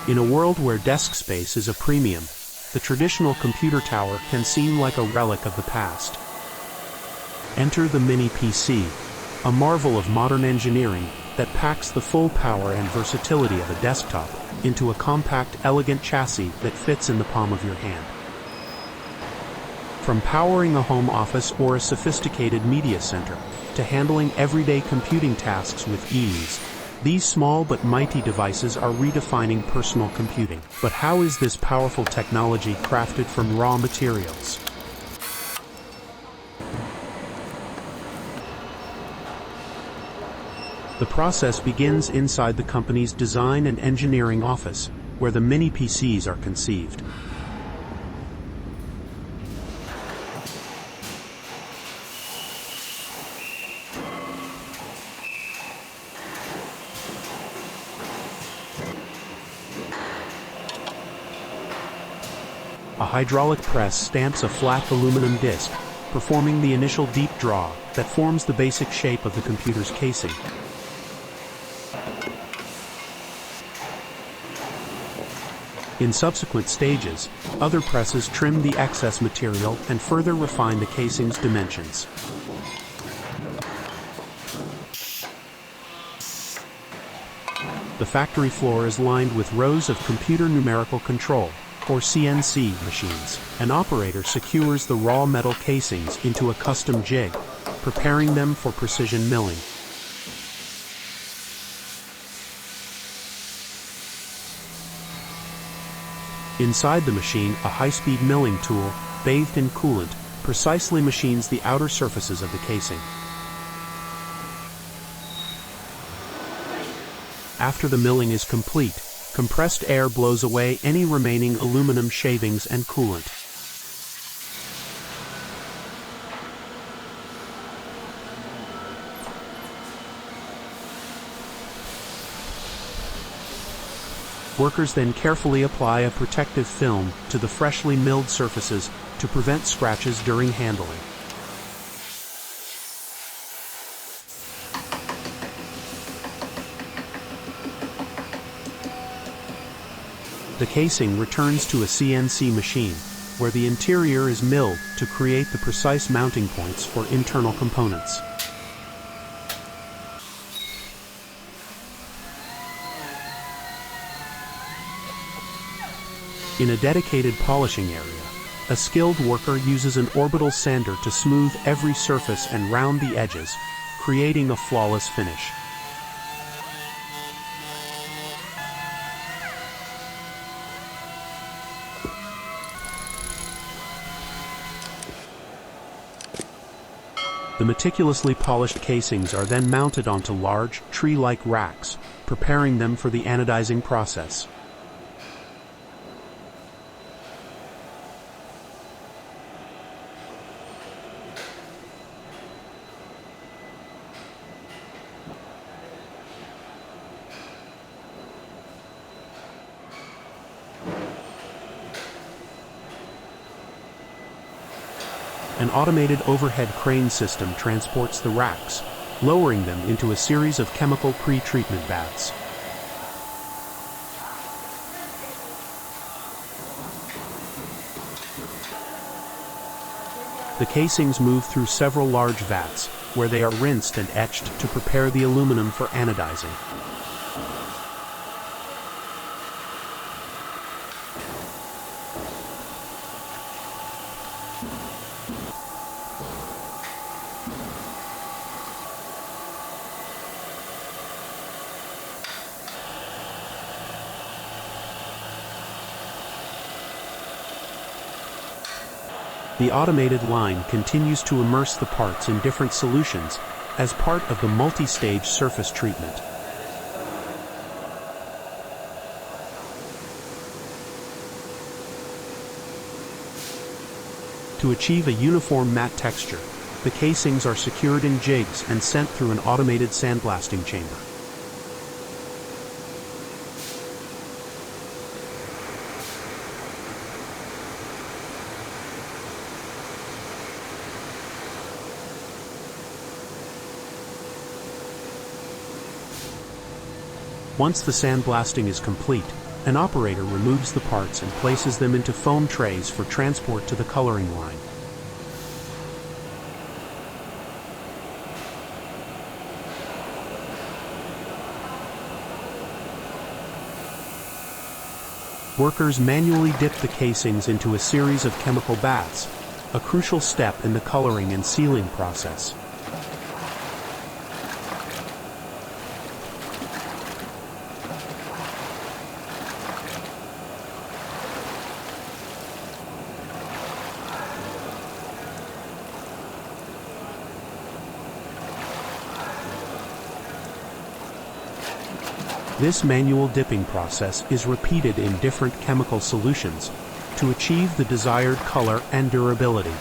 In a world where desk space is a premium, the traditional computer tower can seem like a relic of the past. Enter the Mini PC, a marvel of modern engineering that packs the full power and versatility of a desktop into a compact, elegant chassis that fits in the palm of your hand. From powering a home office or a sophisticated media center to handling everyday computing tasks with ease, these small but mighty devices are redefining personal computing. But how is this powerful technology crafted from raw materials? The process begins inside the company's design and engineering office, where the mini PCs are conceived. A hydraulic press stamps a flat aluminum disc, performing the initial deep draw that forms the basic shape of the computer's casing. In subsequent stages, other presses trim the excess material and further refine the casing's dimensions. The factory floor is lined with rows of computer numerical control, or CNC machines. An operator secures the raw metal casings into a custom jig, preparing them for precision milling. Inside the machine, a high-speed milling tool, bathed in coolant, precisely machines the outer surfaces of the casing. After the milling is complete, compressed air blows away any remaining aluminum shavings and coolant. Workers then carefully apply a protective film to the freshly milled surfaces to prevent scratches during handling. The casing returns to a CNC machine, where the interior is milled to create the precise mounting points for internal components. In a dedicated polishing area, a skilled worker uses an orbital sander to smooth every surface and round the edges, creating a flawless finish. The meticulously polished casings are then mounted onto large, tree-like racks, preparing them for the anodizing process. An automated overhead crane system transports the racks, lowering them into a series of chemical pre-treatment baths. The casings move through several large vats, where they are rinsed and etched to prepare the aluminum for anodizing. The automated line continues to immerse the parts in different solutions as part of the multi-stage surface treatment. To achieve a uniform matte texture, the casings are secured in jigs and sent through an automated sandblasting chamber. Once the sandblasting is complete, An operator removes the parts and places them into foam trays for transport to the coloring line. Workers manually dip the casings into a series of chemical baths, a crucial step in the coloring and sealing process. This manual dipping process is repeated in different chemical solutions to achieve the desired color and durability.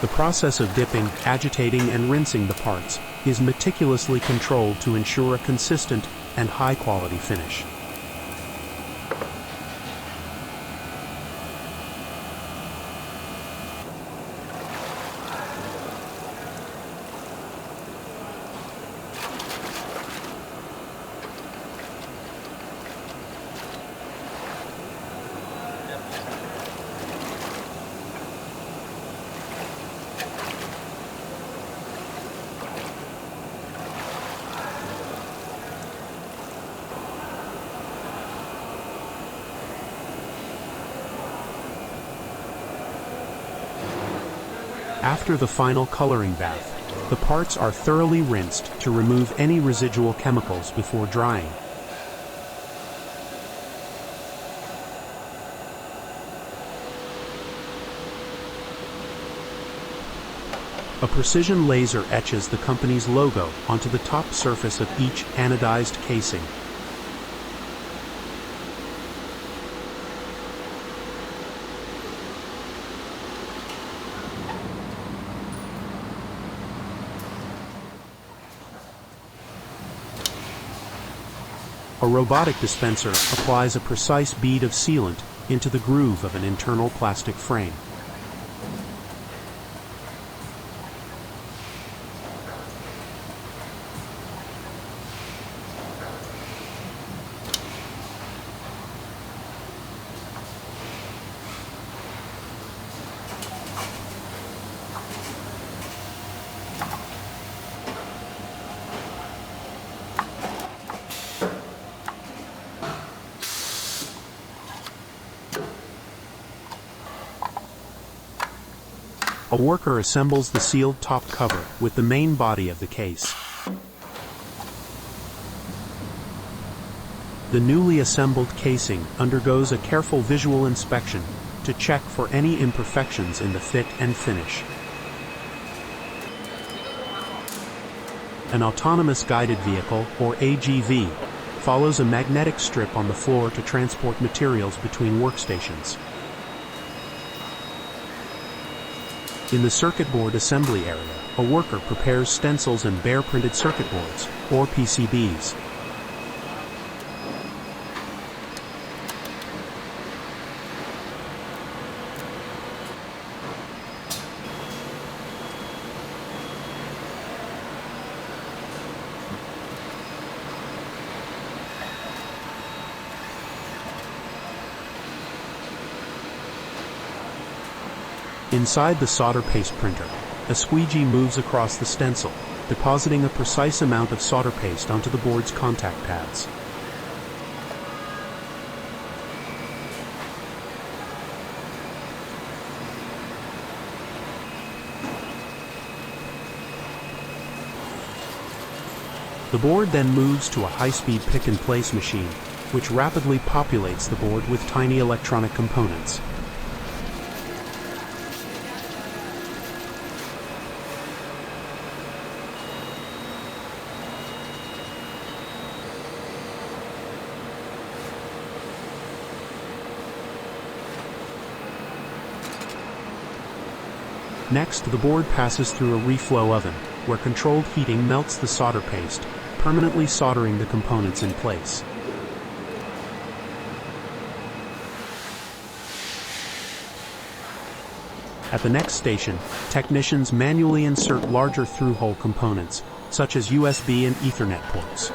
The process of dipping, agitating, and rinsing the parts is meticulously controlled to ensure a consistent and high-quality finish. After the final coloring bath, the parts are thoroughly rinsed to remove any residual chemicals before drying. A precision laser etches the company's logo onto the top surface of each anodized casing. A robotic dispenser applies a precise bead of sealant into the groove of an internal plastic frame. A worker assembles the sealed top cover with the main body of the case. The newly assembled casing undergoes a careful visual inspection to check for any imperfections in the fit and finish. An autonomous guided vehicle, or AGV, follows a magnetic strip on the floor to transport materials between workstations. In the circuit board assembly area, a worker prepares stencils and bare printed circuit boards, or PCBs. Inside the solder paste printer, a squeegee moves across the stencil, depositing a precise amount of solder paste onto the board's contact pads. The board then moves to a high-speed pick-and-place machine, which rapidly populates the board with tiny electronic components. Next, the board passes through a reflow oven, where controlled heating melts the solder paste, permanently soldering the components in place. At the next station, technicians manually insert larger through-hole components, such as USB and Ethernet ports.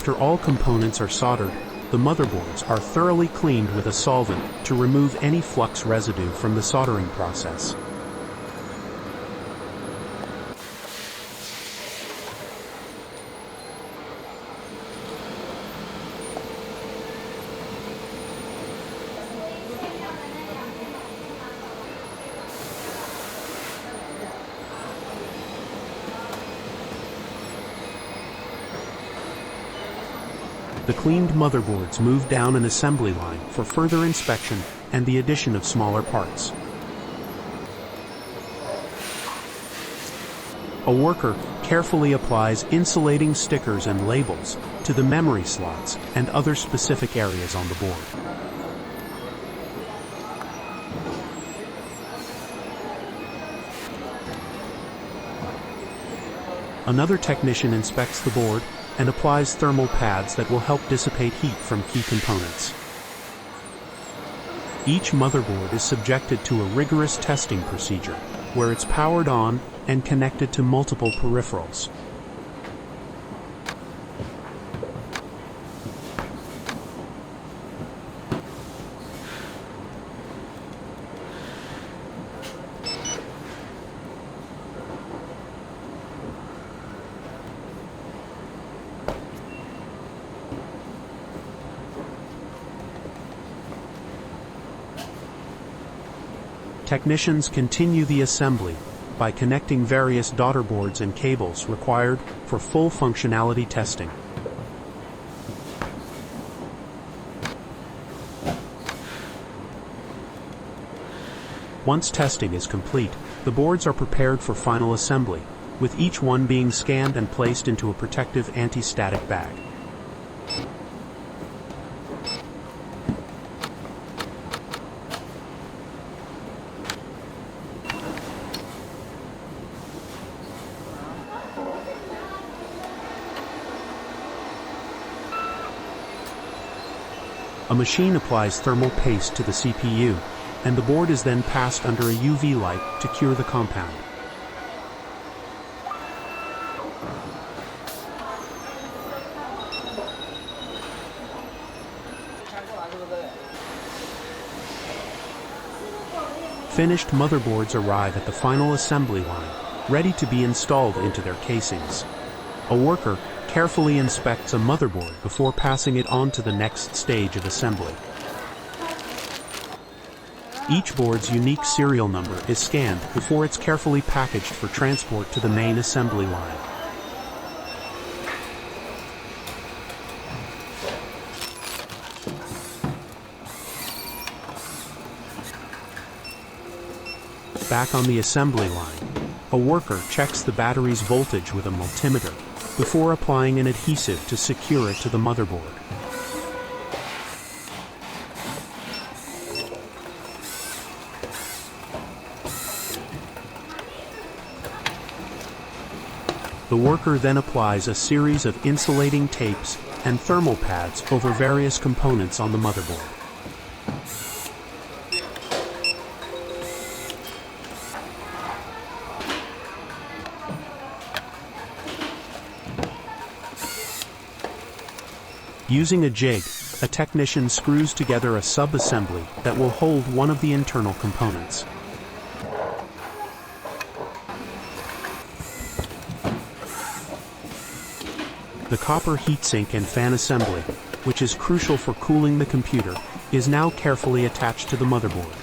After all components are soldered, the motherboards are thoroughly cleaned with a solvent to remove any flux residue from the soldering process. The cleaned motherboards move down an assembly line for further inspection and the addition of smaller parts. A worker carefully applies insulating stickers and labels to the memory slots and other specific areas on the board. Another technician inspects the board and applies thermal pads that will help dissipate heat from key components. Each motherboard is subjected to a rigorous testing procedure, where it's powered on and connected to multiple peripherals. Technicians continue the assembly by connecting various daughter boards and cables required for full functionality testing. Once testing is complete, the boards are prepared for final assembly, with each one being scanned and placed into a protective anti-static bag. A machine applies thermal paste to the CPU, and the board is then passed under a UV light to cure the compound. Finished motherboards arrive at the final assembly line, ready to be installed into their casings. A worker carefully inspects a motherboard before passing it on to the next stage of assembly. Each board's unique serial number is scanned before it's carefully packaged for transport to the main assembly line. Back on the assembly line, a worker checks the battery's voltage with a multimeter before applying an adhesive to secure it to the motherboard. The worker then applies a series of insulating tapes and thermal pads over various components on the motherboard. Using a jig, a technician screws together a sub-assembly that will hold one of the internal components. The copper heatsink and fan assembly, which is crucial for cooling the computer, is now carefully attached to the motherboard.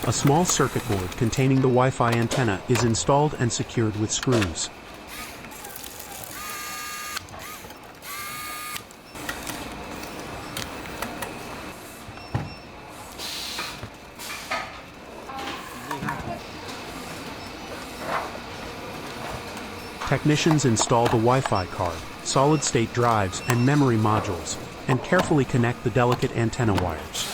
A small circuit board containing the Wi-Fi antenna is installed and secured with screws. Technicians install the Wi-Fi card, solid-state drives, and memory modules, and carefully connect the delicate antenna wires.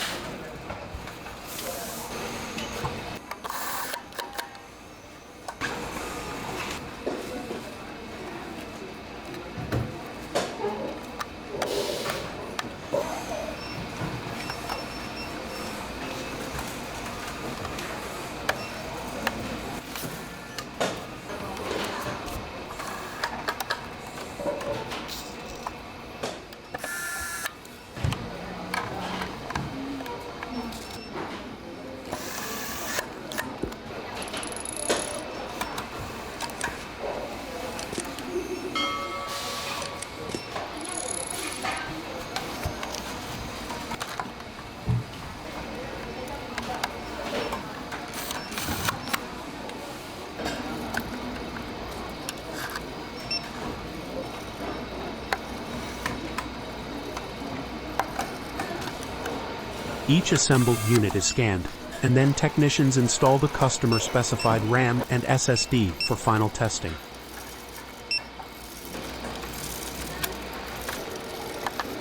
Each assembled unit is scanned, and then technicians install the customer-specified RAM and SSD for final testing.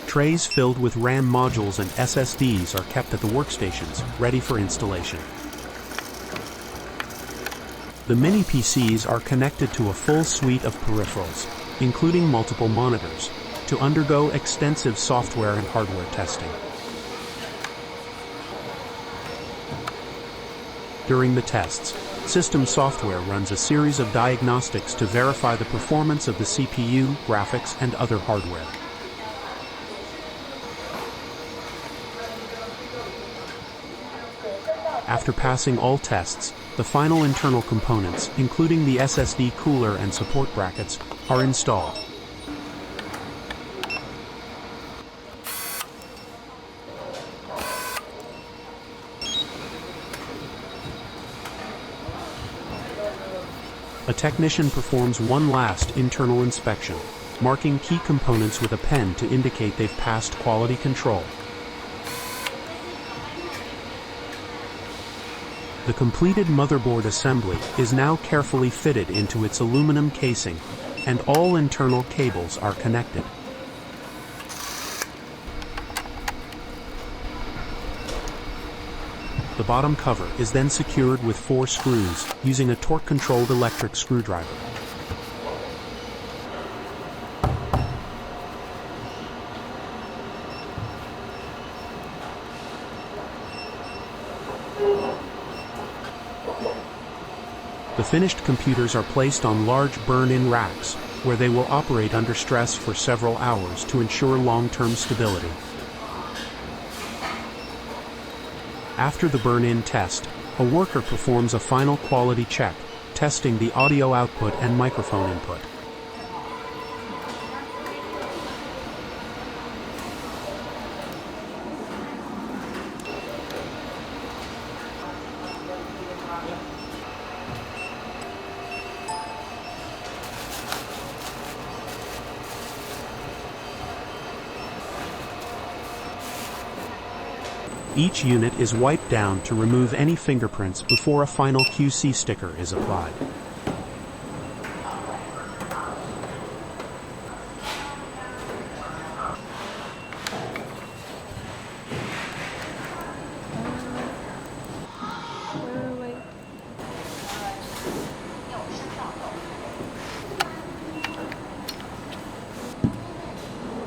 Trays filled with RAM modules and SSDs are kept at the workstations, ready for installation. The mini-PCs are connected to a full suite of peripherals, including multiple monitors, to undergo extensive software and hardware testing. During the tests, system software runs a series of diagnostics to verify the performance of the CPU, graphics, and other hardware. After passing all tests, the final internal components, including the SSD cooler and support brackets, are installed. A technician performs one last internal inspection, marking key components with a pen to indicate they've passed quality control. The completed motherboard assembly is now carefully fitted into its aluminum casing, and all internal cables are connected. The bottom cover is then secured with 4 screws using a torque-controlled electric screwdriver. The finished computers are placed on large burn-in racks, where they will operate under stress for several hours to ensure long-term stability. After the burn-in test, a worker performs a final quality check, testing the audio output and microphone input. Each unit is wiped down to remove any fingerprints before a final QC sticker is applied.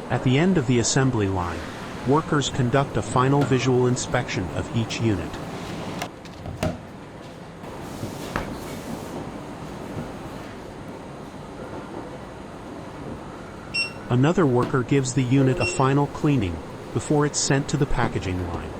At the end of the assembly line, workers conduct a final visual inspection of each unit. Another worker gives the unit a final cleaning before it's sent to the packaging line.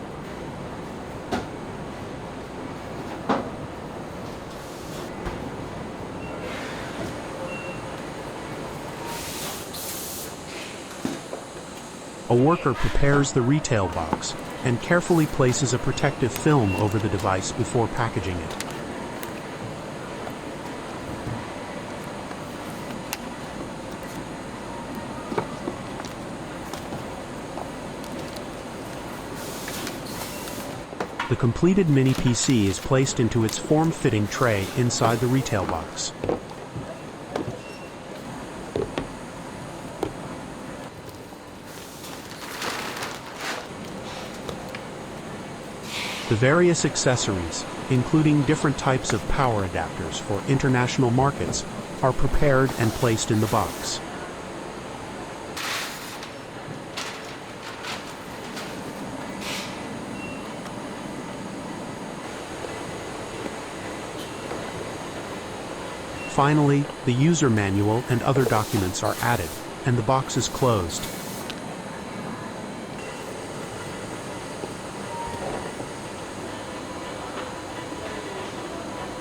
A worker prepares the retail box, and carefully places a protective film over the device before packaging it. The completed mini PC is placed into its form-fitting tray inside the retail box. The various accessories, including different types of power adapters for international markets, are prepared and placed in the box. Finally, the user manual and other documents are added, and the box is closed.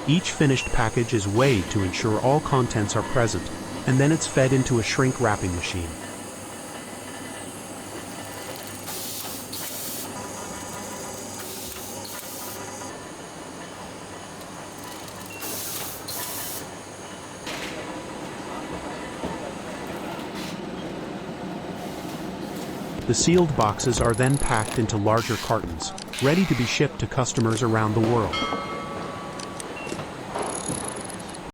Each finished package is weighed to ensure all contents are present, and then it's fed into a shrink wrapping machine. The sealed boxes are then packed into larger cartons, ready to be shipped to customers around the world.